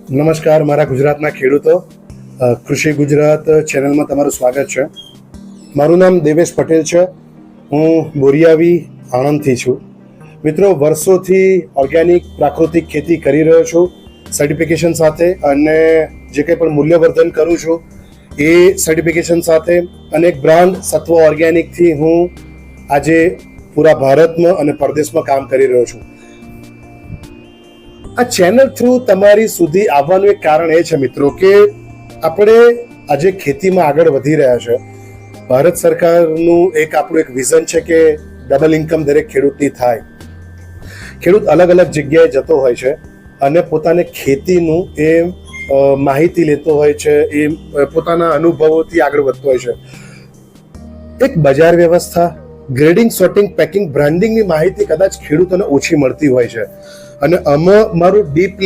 નમસ્કાર મારા ગુજરાતના ખેડૂતો, કૃષિ ગુજરાત ચેનલમાં તમારું સ્વાગત છે. મારું નામ દેવેશ પટેલ છે. હું બોરિયાવી આણંદથી છું. મિત્રો, વર્ષોથી ઓર્ગેનિક પ્રાકૃતિક ખેતી કરી રહ્યો છું સર્ટિફિકેશન સાથે, અને જે કંઈ પણ મૂલ્યવર્ધન કરું છું એ સર્ટિફિકેશન સાથે અનેક બ્રાન્ડ સત્વ ઓર્ગેનિકથી હું આજે પૂરા ભારતમાં અને પરદેશમાં કામ કરી રહ્યો છું. આ ચેનલ થ્રુ તમારી સુધી આવવાનું એક કારણ એ છે મિત્રો કે આપણે આજે ખેતીમાં આગળ વધી રહ્યા છે. ભારત સરકારનું આપણું એક વિઝન છે કે ડબલ ઇન્કમ દરેક ખેડૂતની થાય. ખેડૂત અલગ અલગ જગ્યાએ જતો હોય છે અને પોતાને ખેતીનું એ માહિતી લેતો હોય છે, એ પોતાના અનુભવોથી આગળ વધતો હોય છે. એક બજાર વ્યવસ્થા, ગ્રેડિંગ, સોર્ટિંગ, પેકિંગ, બ્રાન્ડિંગની માહિતી કદાચ ખેડૂતોને ઓછી મળતી હોય છે, અને આમાં મારું ડીપલી